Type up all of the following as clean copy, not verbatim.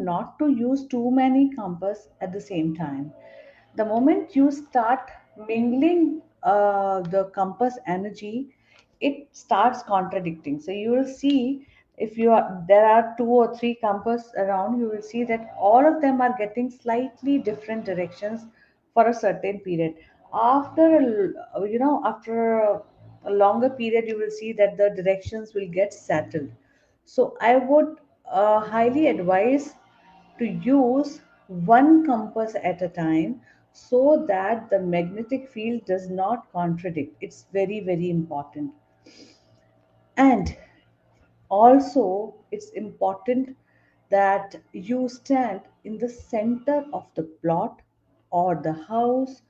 not to use too many compass at the same time. The moment you start mingling the compass energy, it starts contradicting. So you will see, if you are there are two or three compass around, you will see that all of them are getting slightly different directions for a certain period. After after a longer period, you will see that the directions will get settled. So I would highly advise to use one compass at a time, so that the magnetic field does not contradict. It's very, very important. And also, it's important that you stand in the center of the plot, or the house,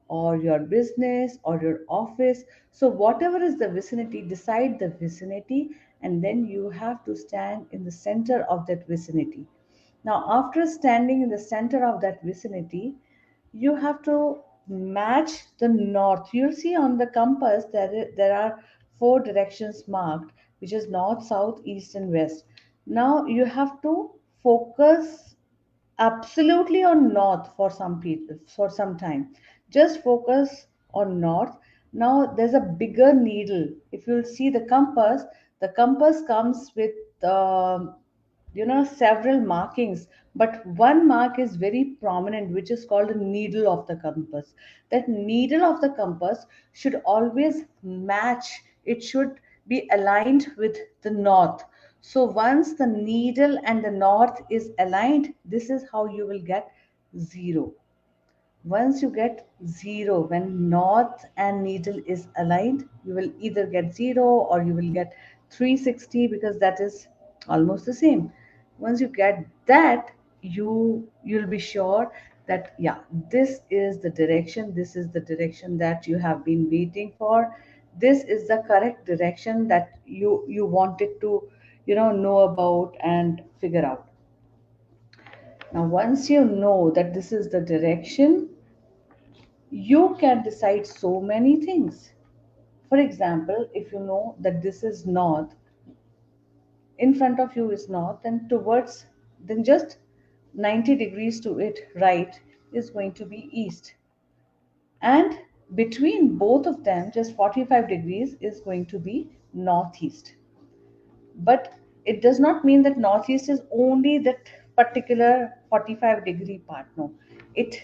or your business, or your office. So, whatever is the vicinity, decide the vicinity, and then you have to stand in the center of that vicinity. Now, after standing in the center of that vicinity, you have to match the north. You'll see on the compass there are four directions marked, which is north, south, east, and west. Now you have to focus absolutely on north for some people, for some time. Just focus on north. Now there's a bigger needle. If you'll see the compass comes with several markings, but one mark is very prominent, which is called the needle of the compass. That needle of the compass should always match, it should be aligned with the north. So once the needle and the north is aligned, this is how you will get zero. Once you get zero, when north and needle is aligned, you will either get zero or you will get 360, because that is almost the same. Once you get that, you'll be sure that, yeah, this is the direction that you have been waiting for. This is the correct direction that you wanted to know about and figure out. Now once you know that this is the direction, you can decide so many things. For example, if you know that this is north, in front of you is north, and towards, then just 90 degrees to it right is going to be east. And between both of them, just 45 degrees is going to be northeast. But it does not mean that northeast is only that particular 45-degree part. No, it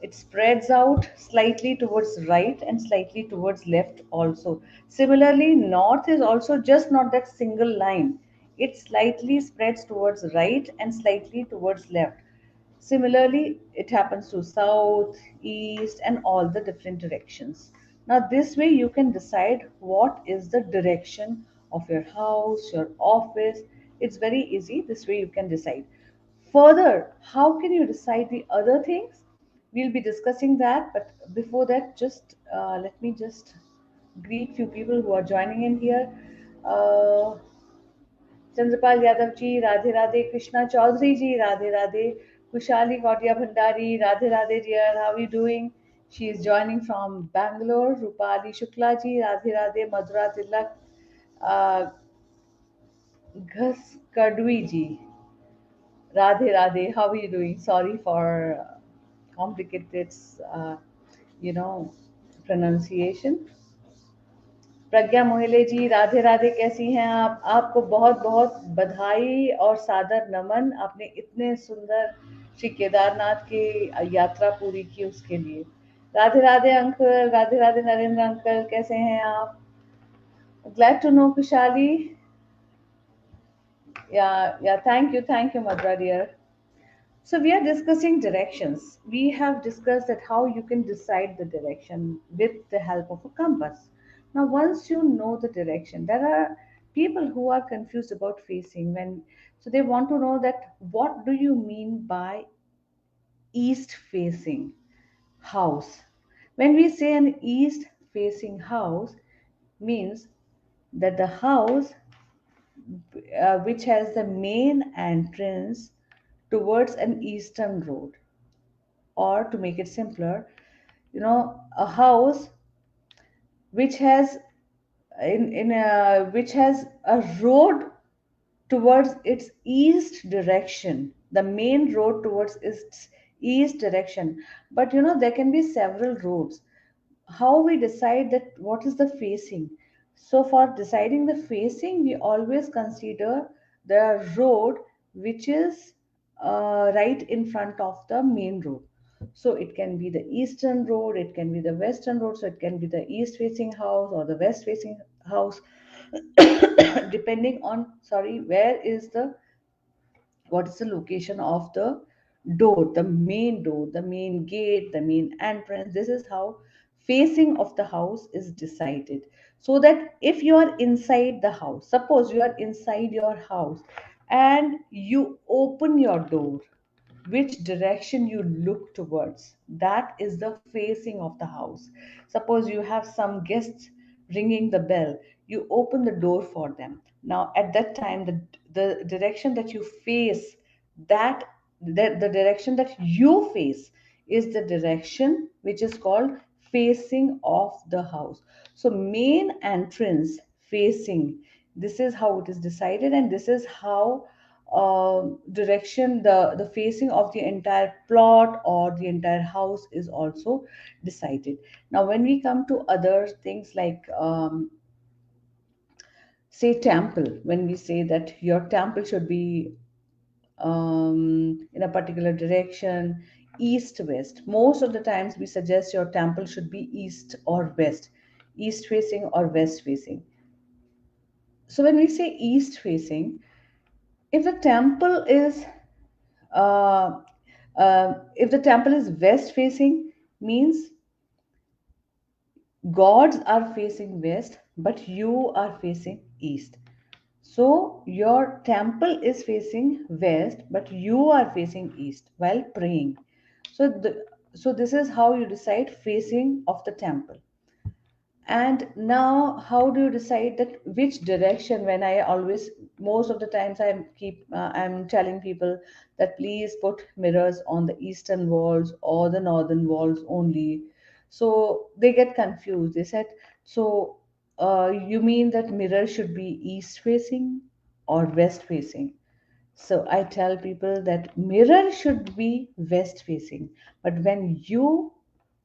it spreads out slightly towards right and slightly towards left also. Similarly, north is also just not that single line. It slightly spreads towards right and slightly towards left. Similarly, it happens to south, east, and all the different directions. Now, this way you can decide what is the direction of your house, your office. It's very easy. This way you can decide. Further, how can you decide the other things? We'll be discussing that, but before that, just let me just greet few people who are joining in here. Uh, Chandrapal Yadav ji Radhe Radhe, Krishna Chaudhary ji Radhe Radhe, Kushali Gautiya Bhandari Radhe Radhe dear, how you doing? She is joining from Bangalore. Rupali Shukla ji Radhe Radhe, Madhura Tilak, Ghaskadvi ji Radhe Radhe, how you doing? Sorry for complicated uh, you know pronunciation. Pragya Mohile ji Radhe Radhe, कैसी हैं आप? आपको बहुत बहुत बधाई और सादर नमन, आपने इतने सुंदर श्री केदारनाथ की यात्रा पूरी की उसके लिए। राधे राधे अंकल, राधे राधे नरेंद्र अंकल, कैसे हैं आप? Glad to know Kushali. Yeah thank you Madhura dear. So we are discussing directions. We have discussed that how you can decide the direction with the help of a compass. Now, once you know the direction, there are people who are confused about facing so they want to know that what do you mean by east facing house? When we say an east facing house, means that the house which has the main entrance towards an eastern road, or to make it simpler, a house which has which has a road towards its east direction. The main road towards east direction. But there can be several roads. How we decide that what is the facing? So for deciding the facing, we always consider the road which is right in front of the main road. So it can be the eastern road, it can be the western road, so it can be the east facing house or the west facing house, depending on, sorry, where is the, what is the location of the door, the main gate, the main entrance. This is how facing of the house is decided. So that if you are inside the house, suppose you are inside your house and you open your door, which direction you look towards, that is the facing of the house. Suppose you have some guests ringing the bell, you open the door for them. Now at that time, the direction that you face, that the direction that you face is the direction which is called facing of the house. So main entrance facing, this is how it is decided, and this is how direction, the facing of the entire plot or the entire house is also decided. Now when we come to other things like say temple, when we say that your temple should be in a particular direction, east west, most of the times we suggest your temple should be east or west, east facing or west facing. So when we say east facing, if the temple is if the temple is west facing, means gods are facing west but you are facing east. So your temple is facing west but you are facing east while praying. So this is how you decide facing of the temple. And now, how do you decide that which direction? When I always, most of the times, I'm telling people that please put mirrors on the eastern walls or the northern walls only. So they get confused. They said, so you mean that mirror should be east facing or west facing? So I tell people that mirror should be west facing, but when you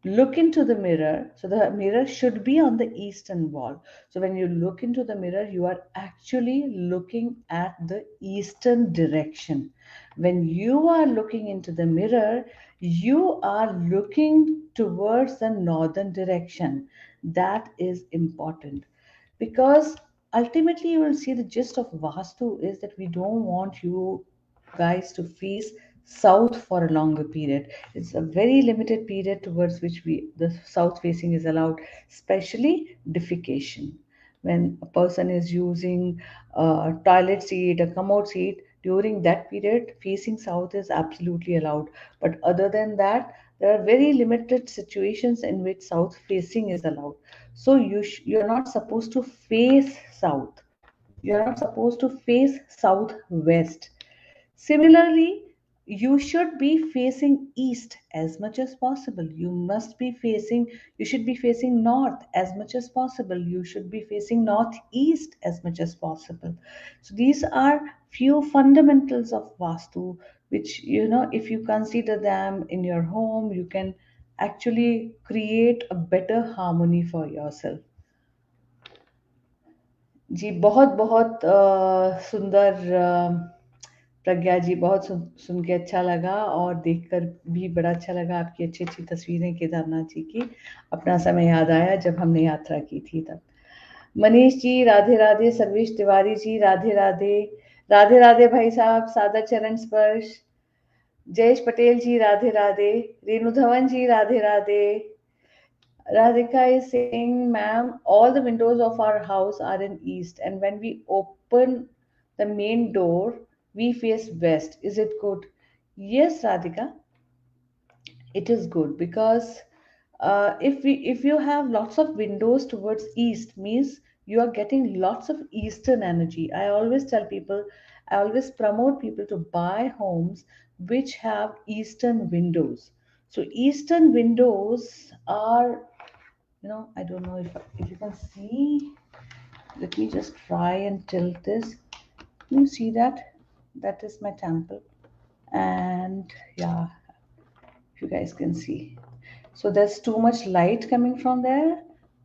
look into the mirror, so the mirror should be on the eastern wall. So when you look into the mirror, you are actually looking at the eastern direction. When you are looking into the mirror, you are looking towards the northern direction. That is important, because ultimately you will see the gist of vastu is that we don't want you guys to face south for a longer period. It's a very limited period towards which we the south facing is allowed, especially defecation. When a person is using a toilet seat, a commode seat, during that period facing south is absolutely allowed. But other than that, there are very limited situations in which south facing is allowed. So you're not supposed to face south, you're not supposed to face southwest. Similarly, you should be facing east as much as possible. You should be facing north as much as possible. You should be facing northeast as much as possible. So these are few fundamentals of Vastu, which, if you consider them in your home, you can actually create a better harmony for yourself. जी बहुत बहुत सुंदर प्रज्ञा जी, बहुत सुन के अच्छा लगा और देखकर भी बड़ा अच्छा लगा आपकी अच्छी अच्छी तस्वीरें केदारनाथ जी की। अपना समय याद आया जब हमने यात्रा की थी तब। मनीष जी राधे राधे, सर्वेश तिवारी जी राधे राधे, राधे राधे भाई साहब, सादा चरण स्पर्श, जयेश पटेल जी राधे राधे, रेणु धवन जी Radhe Radhe. Radhika is saying, ma'am, all the windows of our house are in east, and when we open the main door, we face west. Is it good? Yes, Radhika, it is good, because if you have lots of windows towards east, means you are getting lots of eastern energy. I always tell people, I always promote people to buy homes which have eastern windows. So eastern windows are, I don't know if you can see. Let me just try and tilt this. Can you see that? That is my temple. And yeah, you guys can see. So there's too much light coming from there.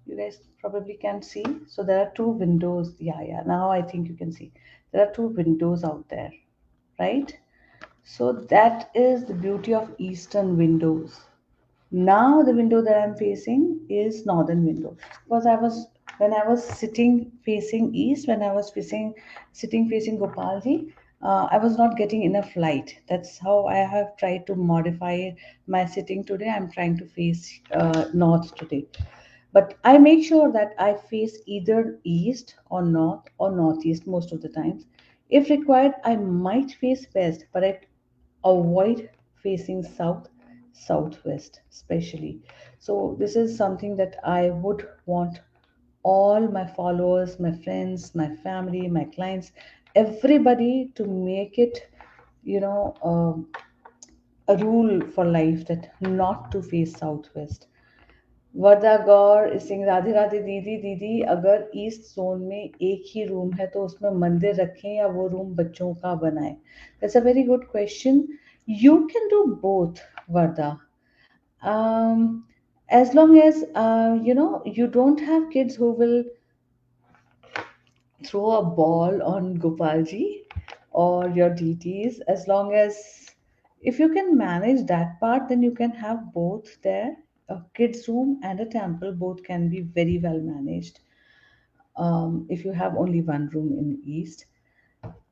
You guys probably can see. So there are two windows. Yeah, yeah. Now I think you can see. There are two windows out there, right? So that is the beauty of eastern windows. Now the window that I'm facing is northern window, because I was, when I was sitting facing east, when I was facing sitting facing Gopalji, I was not getting enough light. That's how I have tried to modify my sitting today. I'm trying to face north today, but I make sure that I face either east or north or northeast most of the times. If required, I might face west, but I avoid facing south, southwest especially. So this is something that I would want all my followers, my friends, my family, my clients, everybody to make it, you know, a rule for life that not to face southwest. वर्दा गौर सिंह, राधे राधे दीदी। दीदी अगर east zone में एक ही room है तो उसमें मंदिर रखें या वो रूम बच्चों का बनाएं? That's a very good question. You can do both, Varda. Um, as long as you don't have kids who will throw a ball on Gopalji or your deities. As long as, if you can manage that part, then you can have both there. A kids room and a temple both can be very well managed. If you have only one room in east,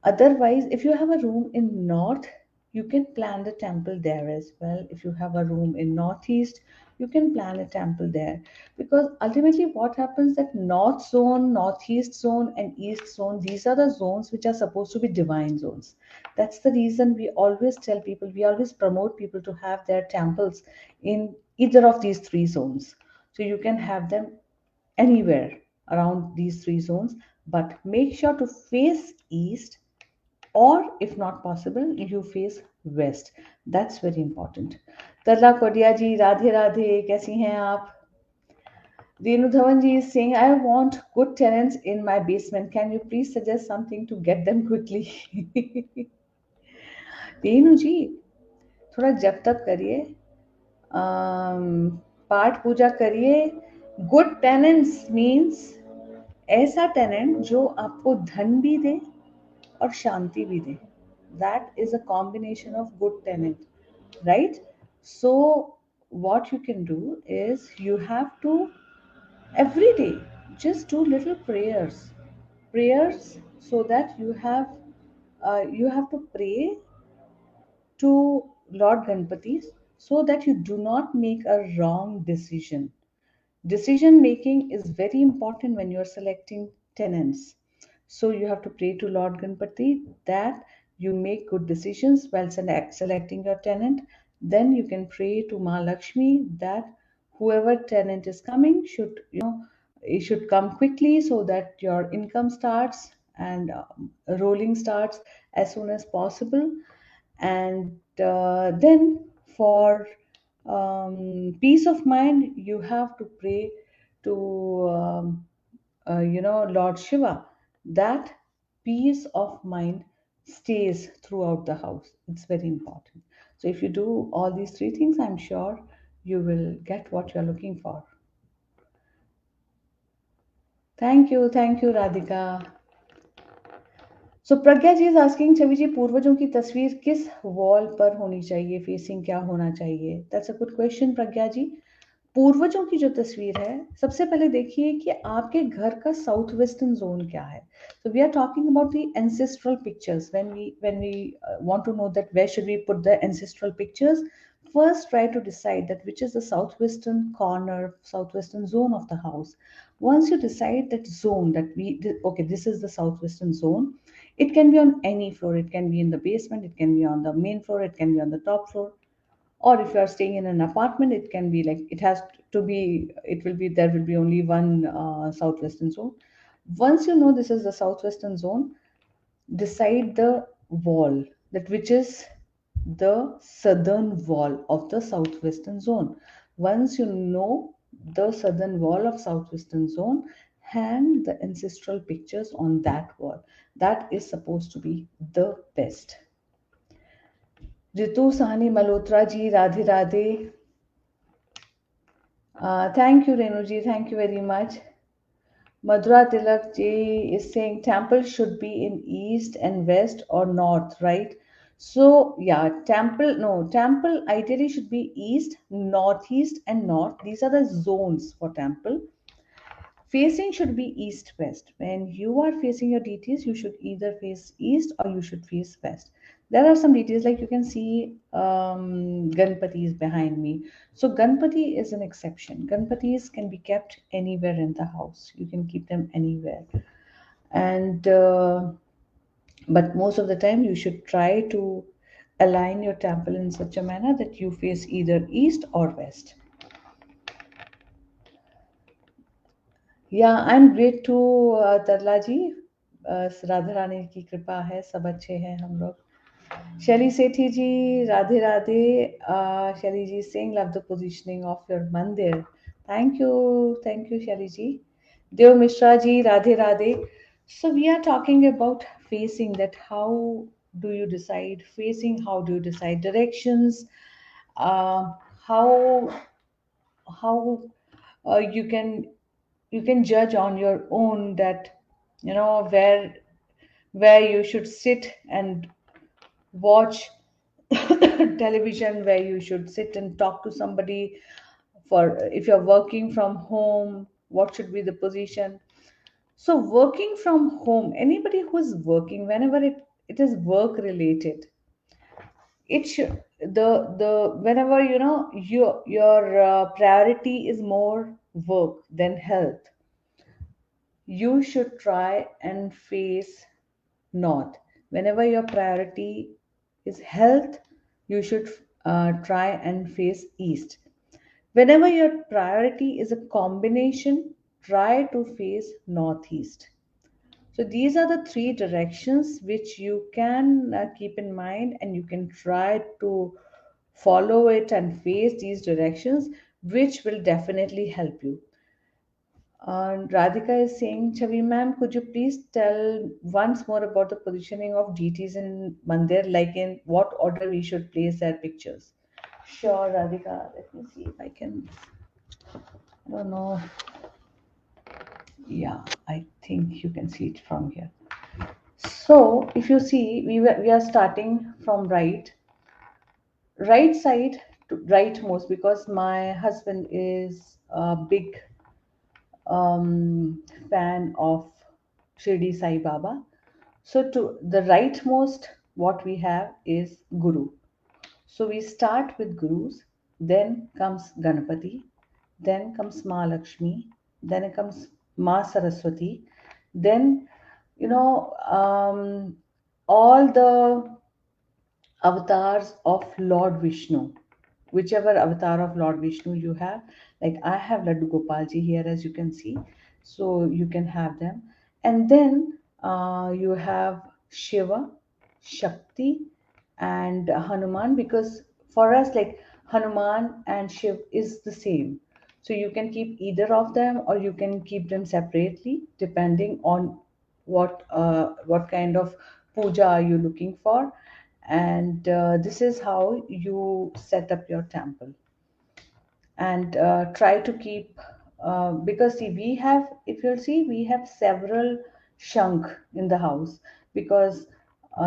otherwise, if you have a room in north, you can plan the temple there as well. If you have a room in northeast, you can plan a temple there. Because ultimately, what happens that north zone, northeast zone, and east zone, these are the zones which are supposed to be divine zones. That's the reason we always tell people, we always promote people to have their temples in either of these three zones. So you can have them anywhere around these three zones, but make sure to face east, or if not possible you face west. That's very important. Tarla Kodia ji, radhe radhe, kaisi hain aap? Renu Dhawan ji is saying, I want good tenants in my basement, can you please suggest something to get them quickly? Renu ji, थोड़ा जप तप करिए, पाठ पूजा करिए. Good tenants means ऐसा tenant जो आपको धन भी दे और शांति भी दे. That is a combination of good tenant, right? So what you can do is, you have to every day just do little prayers, so that you have to pray to Lord Ganpati, so that you do not make a wrong decision. Decision making is very important when you're selecting tenants. So you have to pray to Lord Ganpati that you make good decisions while selecting your tenant. Then you can pray to Ma Lakshmi that whoever tenant is coming should, it should come quickly so that your income starts and rolling starts as soon as possible. And then for peace of mind, you have to pray to Lord Shiva, that peace of mind stays throughout the house. It's very important. So if you do all these three things, I'm sure you will get what you're looking for. Thank you, Radhika. So Pragya ji is asking, Chhavi ji पूर्वजों की तस्वीर किस wall पर होनी चाहिए, facing क्या होना चाहिए? दैट्स अ गुड क्वेश्चन प्रज्ञा जी. पूर्वजों की जो तस्वीर है, सबसे पहले देखिए कि आपके घर का साउथ वेस्टर्न जोन क्या है. So we are talking about the ancestral pictures. When we want to know that where should we put the ancestral pictures, first try to decide that which is the southwestern corner, southwestern zone of the house. Once you decide that zone, that okay, this is the southwestern zone, it can be on any floor. It can be in the basement, it can be on the main floor, it can be on the top floor. Or if you are staying in an apartment, it can be like, it has to be, it will be, there will be only one southwestern zone. Once you know this is the southwestern zone, decide the wall, that which is the southern wall of the southwestern zone. Once you know the southern wall of southwestern zone, hang the ancestral pictures on that wall. That is supposed to be the best. Ritu Sahani Malhotra ji, Radhe Radhe. Thank you, Renuji. Thank you very much. Madhura Tilak ji is saying temple should be in east and west or north, right? So yeah, temple ideally should be east, northeast, and north. These are the zones for temple. Facing should be east west. When you are facing your deities, you should either face east or you should face west. There are some deities like you can see Ganpati is behind me. So Ganpati is an exception. Ganpatis can be kept anywhere in the house. You can keep them anywhere, and but most of the time you should try to align your temple in such a manner that you face either east or west. या I am great to तरला जी. राधा रानी की कृपा है, सब अच्छे हैं हम लोग. शैली सेठी जी, Radhe Radhe. Shaily ji Singh love the positioning of your mandir. Thank you Shaily ji. Dev Mishra ji, Radhe Radhe. So we are talking about facing, that how do you decide facing, how do you decide directions, uh, how you can judge on your own that where you should sit and watch television, where you should sit and talk to somebody. For if you're working from home, what should be the position? So working from home, anybody who is working, whenever it is work related, it should the whenever your priority is more work than health, you should try and face north. Whenever your priority is health, you should try and face east. Whenever your priority is a combination, try to face northeast. So these are the three directions which you can keep in mind, and you can try to follow it and face these directions, which will definitely help you. Radhika is saying, Chavi ma'am, could you please tell once more about the positioning of deities in Mandir, like in what order we should place their pictures? Sure, Radhika. Let me see if I can. I don't know. Yeah, I think you can see it from here. So, if you see, we are starting from right side to rightmost, because my husband is a big fan of Shirdi Sai Baba. So to the rightmost, what we have is Guru. So we start with Gurus, then comes Ganapati, then comes Ma Lakshmi, then it comes Ma Saraswati, then all the avatars of Lord Vishnu, whichever avatar of Lord Vishnu you have. Like I have Laddu Gopalji here, as you can see, so you can have them. And then you have Shiva, Shakti, and Hanuman, because for us, like Hanuman and Shiv is the same. So you can keep either of them, or you can keep them separately, depending on what kind of puja are you looking for. And this is how you set up your temple. And try to keep because see, we have, if you'll see, we have several shank in the house, because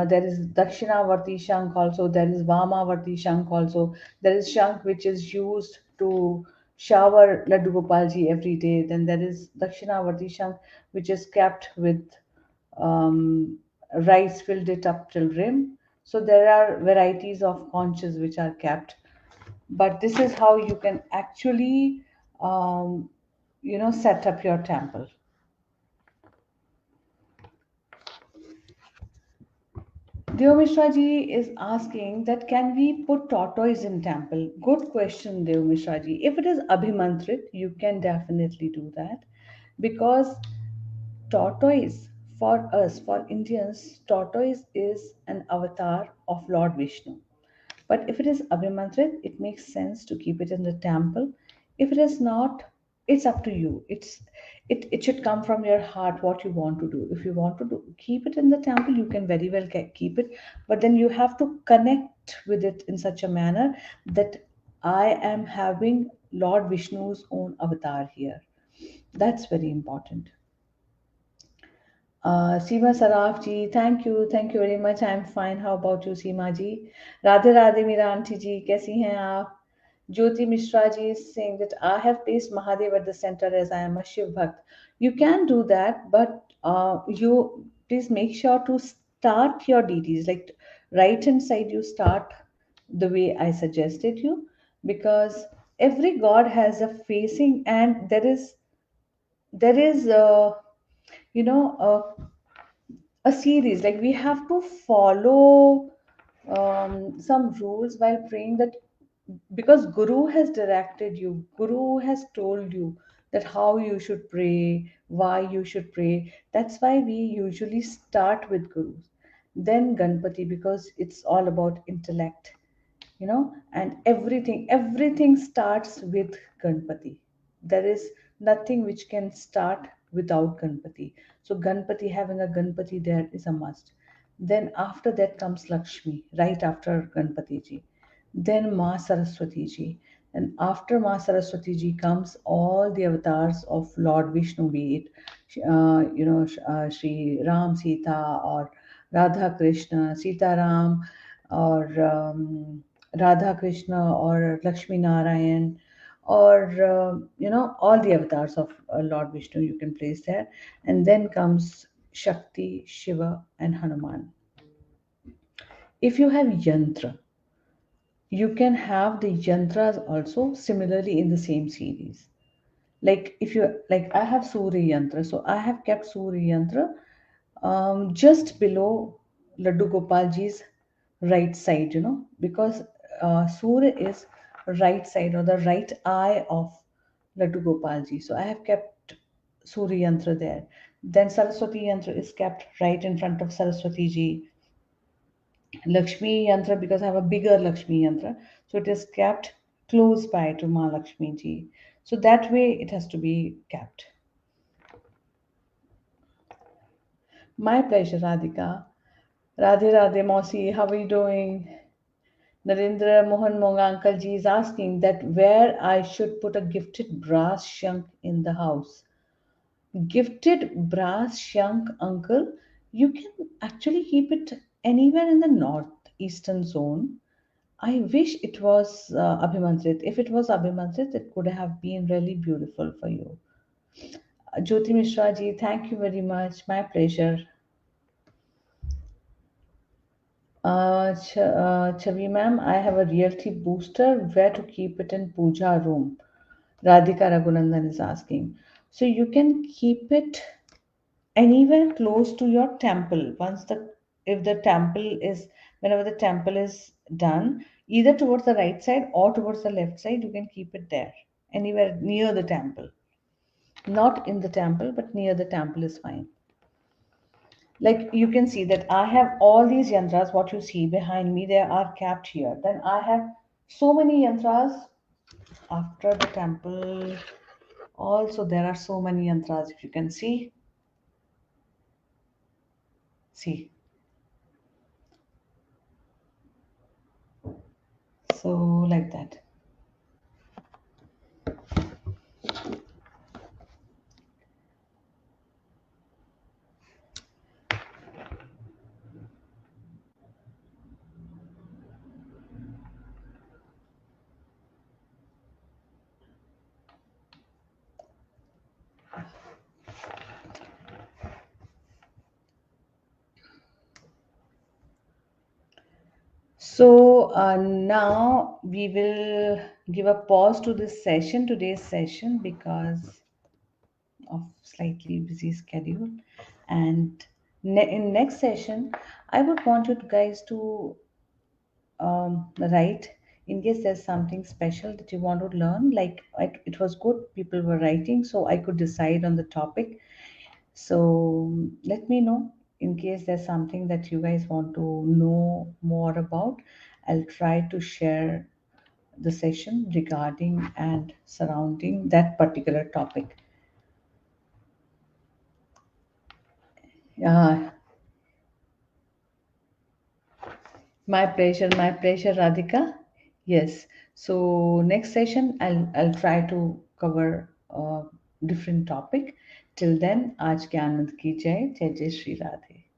there is Dakshinavarti shank also, there is Vamavarti shank also, there is shank which is used to shower Laddu Gopalji every day, then there is Dakshinavarti shank which is kept with um, rice, filled it up till rim. So there are varieties of conches which are kept, but this is how you can actually set up your temple. Deo Mishra ji is asking that can we put tortoise in temple? Good question, Deo Mishra ji. If it is abhimantrit, you can definitely do that, because tortoise, for us, for Indians, tortoise is an avatar of Lord Vishnu. But if it is Abhimantrit, it makes sense to keep it in the temple. If it is not, it's up to you. It should come from your heart what you want to do. If you want to keep it in the temple, you can very well keep it. But then you have to connect with it in such a manner that I am having Lord Vishnu's own avatar here. That's very important. Seema Saraf ji, thank you very much. I'm fine. How about you, Seema ji? Radhe Radhe मेरा aunty जी कैसी हैं आप? Jyoti Mishra ji is saying that I have placed Mahadev at the center as I am a Shiv Bhakt. You can do that, but you please make sure to start your deities like right hand side. You start the way I suggested you, because every god has a facing, and there is you know a series, like we have to follow some rules while praying, that because guru has directed you, guru has told you that how you should pray, why you should pray. That's why we usually start with gurus, then Ganpati, because it's all about intellect, and everything starts with Ganpati. There is nothing which can start without Ganpati. So Ganpati, having a Ganpati there is a must. Then after that comes Lakshmi, right after Ganpati ji. Then Ma Saraswati ji. And after Ma Saraswati ji comes all the avatars of Lord Vishnu, be it Shri Ram Sita, or Radha Krishna Sita Ram, or Radha Krishna, or Lakshmi Narayan, or all the avatars of Lord Vishnu you can place there. And then comes Shakti, Shiva, and Hanuman. If you have yantra, you can have the yantras also similarly in the same series. Like if you like, I have Surya yantra, so I have kept Surya yantra just below Laddu Gopalji's right side, because Surya is right side, or the right eye of Laddu Gopalji. So I have kept Surya Yantra there. Then Saraswati Yantra is kept right in front of Saraswati ji. Lakshmi Yantra, because I have a bigger Lakshmi Yantra, so it is kept close by to Ma Lakshmi ji. So that way it has to be kept. My pleasure, Radhika. Radhe Radhe Mosi, how are you doing? Narendra Mohan Monga uncle ji is asking that where I should put a gifted brass shank in the house. Gifted brass shank, uncle, you can actually keep it anywhere in the northeastern zone. I wish it was Abhimantrit. If it was Abhimantrit, it could have been really beautiful for you. Jyoti Mishra ji, thank you very much. My pleasure. Chavi ma'am, I have a realty booster. Where to keep it in puja room? Radhika Raghunandan is asking. So you can keep it anywhere close to your temple. If the temple is, whenever the temple is done, either towards the right side or towards the left side, you can keep it there. Anywhere near the temple. Not in the temple, but near the temple is fine. Like you can see that I have all these yantras, what you see behind me, they are kept here. Then I have so many yantras after the temple. Also, there are so many yantras, if you can see. So like that. So now we will give a pause to this session, today's session, because of slightly busy schedule. And in next session, I would want you guys to write, in case there's something special that you want to learn. Like it was good, people were writing, so I could decide on the topic. So let me know in case there's something that you guys want to know more about. I'll try to share the session regarding and surrounding that particular topic. My pleasure, Radhika. Yes. So next session, I'll try to cover a different topic. Till then, आज के आनंद की जय जय जय श्री राधे.